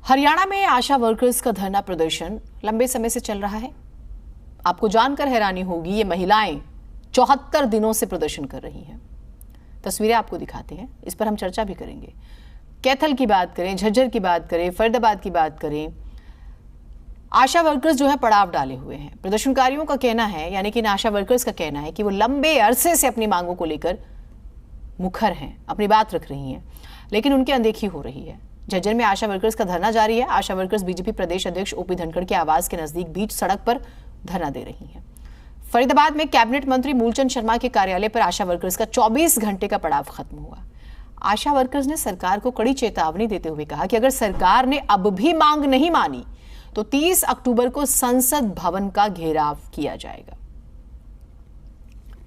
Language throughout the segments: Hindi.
हरियाणा में आशा वर्कर्स का धरना प्रदर्शन लंबे समय से चल रहा है। आपको जानकर हैरानी होगी, ये महिलाएं 74 दिनों से प्रदर्शन कर रही हैं। तस्वीरें आपको दिखाते हैं, इस पर हम चर्चा भी करेंगे। कैथल की बात करें, झज्जर की बात करें, फरीदाबाद की बात करें, आशा वर्कर्स जो है पड़ाव डाले हुए हैं। प्रदर्शनकारियों का कहना है, यानी कि आशा वर्कर्स का कहना है कि वो लंबे अरसे से अपनी मांगों को लेकर मुखर हैं, अपनी बात रख रही हैं, लेकिन उनकी अनदेखी हो रही है। झज्जर में आशा वर्कर्स का धरना जारी है। आशा वर्कर्स बीजेपी प्रदेश अध्यक्ष ओपी धनखड़ के आवास के नजदीक बीच सड़क पर धरना दे रही हैं। फरीदाबाद में कैबिनेट मंत्री मूलचंद शर्मा के कार्यालय पर आशा वर्कर्स का 24 घंटे का पड़ाव खत्म हुआ। आशा वर्कर्स ने सरकार को कड़ी चेतावनी देते हुए कहा कि अगर सरकार ने अब भी मांग नहीं मानी तो 30 अक्टूबर को संसद भवन का घेराव किया जाएगा।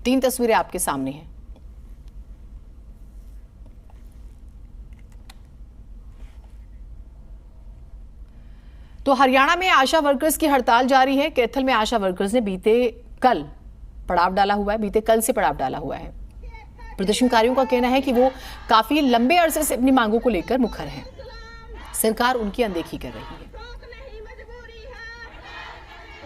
3 तस्वीरें आपके सामने हैं। तो हरियाणा में आशा वर्कर्स की हड़ताल जारी है। कैथल में आशा वर्कर्स ने बीते कल पड़ाव डाला हुआ है, बीते कल से पड़ाव डाला हुआ है। प्रदर्शनकारियों का कहना है कि वो काफी लंबे अरसे से अपनी मांगों को लेकर मुखर हैं। सरकार उनकी अनदेखी कर रही है।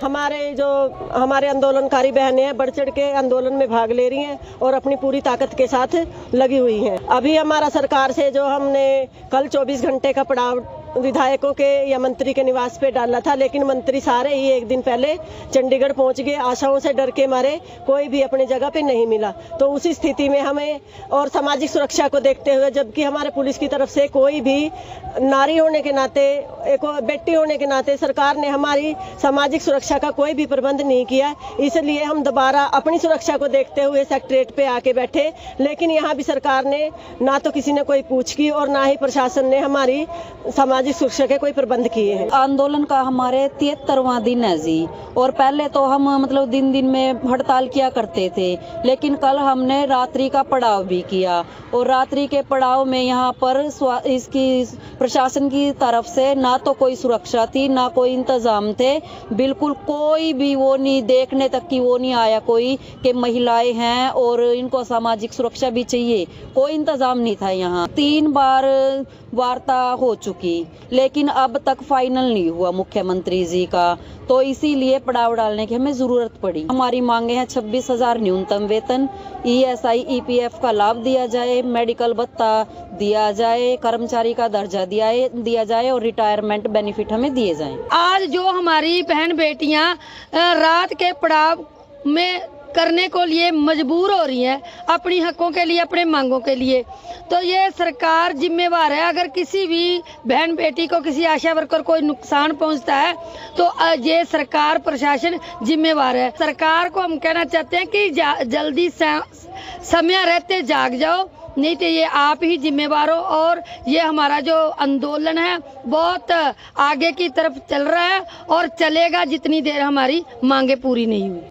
हमारे आंदोलनकारी बहनें हैं, बढ़ चढ़ के आंदोलन में भाग ले रही हैं और अपनी पूरी ताकत के साथ लगी हुई हैं। अभी हमारा सरकार से जो हमने कल 24 घंटे का पड़ाव विधायकों के या मंत्री के निवास पे डाला था, लेकिन मंत्री सारे ही एक दिन पहले चंडीगढ़ पहुंच गए। आशाओं से डर के मारे कोई भी अपनी जगह पे नहीं मिला। तो उसी स्थिति में हमें और सामाजिक सुरक्षा को देखते हुए, जबकि हमारे पुलिस की तरफ से कोई भी नारी होने के नाते, एक बेटी होने के नाते सरकार ने हमारी सामाजिक सुरक्षा का कोई भी प्रबंध नहीं किया। इसलिए हम दोबारा अपनी सुरक्षा को देखते हुए सेक्रेटरीट पे आके बैठे, लेकिन यहाँ भी सरकार ने ना तो किसी ने कोई पूछ की और ना ही प्रशासन ने हमारी सामाजिक सुरक्षा के कोई प्रबंध किए हैं। आंदोलन का हमारे 73वां दिन है जी, और पहले तो हम मतलब दिन दिन में हड़ताल किया करते थे, लेकिन कल हमने रात्रि का पड़ाव भी किया। और रात्रि के पड़ाव में यहाँ पर इसकी प्रशासन की तरफ से ना तो कोई सुरक्षा थी, ना कोई इंतजाम थे, बिल्कुल कोई भी वो नहीं, देखने तक की वो नहीं आया कोई कि महिलाएं हैं और इनको सामाजिक सुरक्षा भी चाहिए। कोई इंतजाम नहीं था यहाँ। 3 बार वार्ता हो चुकी, लेकिन अब तक फाइनल नहीं हुआ मुख्यमंत्री जी का, तो इसीलिए पड़ाव डालने की हमें जरूरत पड़ी। हमारी मांगे हैं 26,000 न्यूनतम वेतन, ESI EPF का लाभ दिया जाए, मेडिकल भत्ता दिया जाए, कर्मचारी का दर्जा दिया जाए और रिटायरमेंट बेनिफिट हमें दिए जाएं। आज जो हमारी बहन बेटियां रात के पड़ाव में करने को लिए मजबूर हो रही हैं, अपनी हकों के लिए, अपने मांगों के लिए, तो ये सरकार जिम्मेवार है। अगर किसी भी बहन बेटी को, किसी आशा वर्कर को नुकसान पहुंचता है तो ये सरकार, प्रशासन जिम्मेवार है। सरकार को हम कहना चाहते हैं कि जल्दी समय रहते जाग जाओ, नहीं तो ये आप ही जिम्मेवार हो। और ये हमारा जो आंदोलन है बहुत आगे की तरफ चल रहा है और चलेगा जितनी देर हमारी मांगे पूरी नहीं हुई।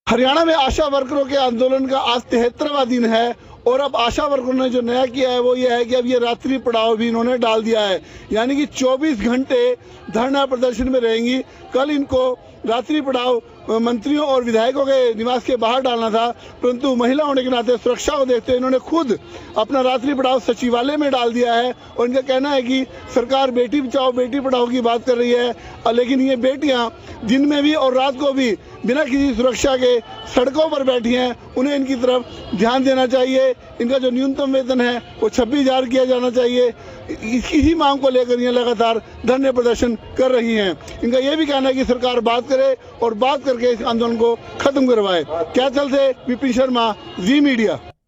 हरियाणा में आशा वर्करों के आंदोलन का आज 73वां दिन है और अब आशा वर्करों ने जो नया किया है वो ये है कि अब ये रात्रि पड़ाव भी इन्होंने डाल दिया है, यानी कि 24 घंटे धरना प्रदर्शन में रहेंगी। कल इनको रात्रि पड़ाव मंत्रियों और विधायकों के निवास के बाहर डालना था, परंतु महिला होने के नाते सुरक्षा को देखते हुए इन्होंने खुद अपना रात्रि पड़ाव सचिवालय में डाल दिया है। और इनका कहना है कि सरकार बेटी बचाओ बेटी पढ़ाओ की बात कर रही है, लेकिन ये बेटियां दिन में भी और रात को भी बिना किसी सुरक्षा के सड़कों पर बैठी हैं। उन्हें इनकी तरफ ध्यान देना चाहिए। इनका जो न्यूनतम वेतन है वो 26,000 किया जाना चाहिए। इसी मांग को लेकर ये लगातार धरने प्रदर्शन कर रही हैं। इनका ये भी कहना है कि सरकार बात करे और बात करके इस आंदोलन को खत्म करवाए। कैथल से विपिन शर्मा, जी मीडिया।